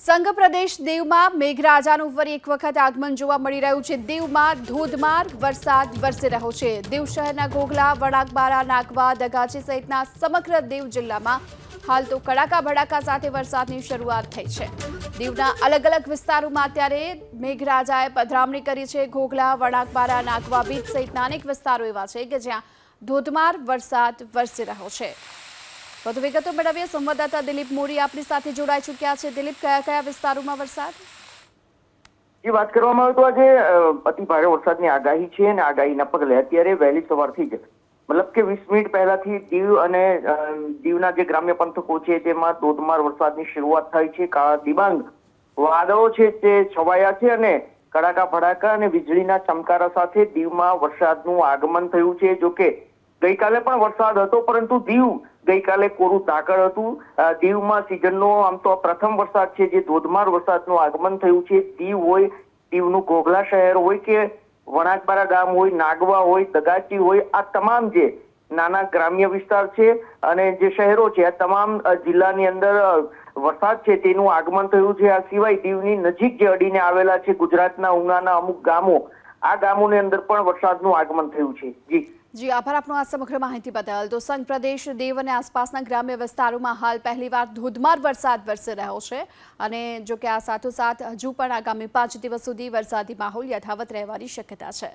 સંઘ પ્રદેશ દીવમાં મેઘરાજાનું ફરી એક વખત આગમન જોવા મળી રહ્યું છે। દીવમાં ધોધમાર વરસાદ વરસી રહ્યો છે। દીવ શહેરના ઘોઘલા, વણાકબારા, નાગવા, દગાચી સહિતના સમગ્ર દીવ જિલ્લામાં હાલ તો કડાકા ભડાકા સાથે વરસાદની શરૂઆત થઈ છે। દીવના અલગ અલગ વિસ્તારોમાં અત્યારે મેઘરાજાએ પધરામણી કરી છે। ઘોઘલા, વણાકબારા, નાગવા બીચ સહિતના અનેક વિસ્તારો એવા છે કે જ્યાં ધોધમાર વરસાદ વરસી રહ્યો છે। વધુ વિગતો મેળવીએ સંવાદદાતા દિલીપ મોરી આપણી સાથે જોડાઈ ચૂક્યા છે। દિલીપ, કયા કયા વિસ્તારોમાં વરસાદ? જે વાત કરવામાં આવે તો આજે અતિ ભારે વરસાદની આગાહી છે અને આગાહીના પગલે અત્યારે વહેલી સવારથી જ મતલબ કે 20 મિનિટ પહેલાથી દીવ અને દીવના જે ગ્રામ્ય પંથકો છે તેમાં ધોધમાર વરસાદની શરૂઆત થઈ છે। કાળા દિબાંગ વાદળો છે તે છવાયા છે અને કડાકા ભડાકા અને વીજળીના ચમકારા સાથે દીવમાં વરસાદનું આગમન થયું છે। જોકે ગઈકાલે પણ વરસાદ હતો, પરંતુ દીવ ગઈકાલે કોરું ધાકડ હતું। દીવમાં સિઝનનો આમ તો પ્રથમ વરસાદ છે જે ધોધમાર વરસાદનું આગમન થયું છે। દીવ હોય, દીવનું ઘોઘલા શહેર હોય કે વણાકબારા ગામ હોય, નાગવા હોય, દગાચી હોય, આ તમામ જે નાના ગ્રામ્ય વિસ્તાર છે અને જે શહેરો છે આ તમામ જિલ્લાની અંદર વરસાદ છે તેનું આગમન થયું છે। આ સિવાય દીવની નજીક જે અડીને આવેલા છે ગુજરાતના ઉનાના અમુક ગામો, આ ગામોની અંદર પણ વરસાદનું આગમન થયું છે। જી આભાર આપનો આ સમગ્ર માહિતી બદલ। તો સંઘ પ્રદેશ દીવ અને આસપાસના ગ્રામ્ય વિસ્તારોમાં હાલ પહેલીવાર ધોધમાર વરસાદ વરસી રહ્યો છે અને જો કે આ સાથોસાથ હજુ પણ આગામી 5 દિવસ સુધી વરસાદી માહોલ યથાવત રહેવાની શક્યતા છે।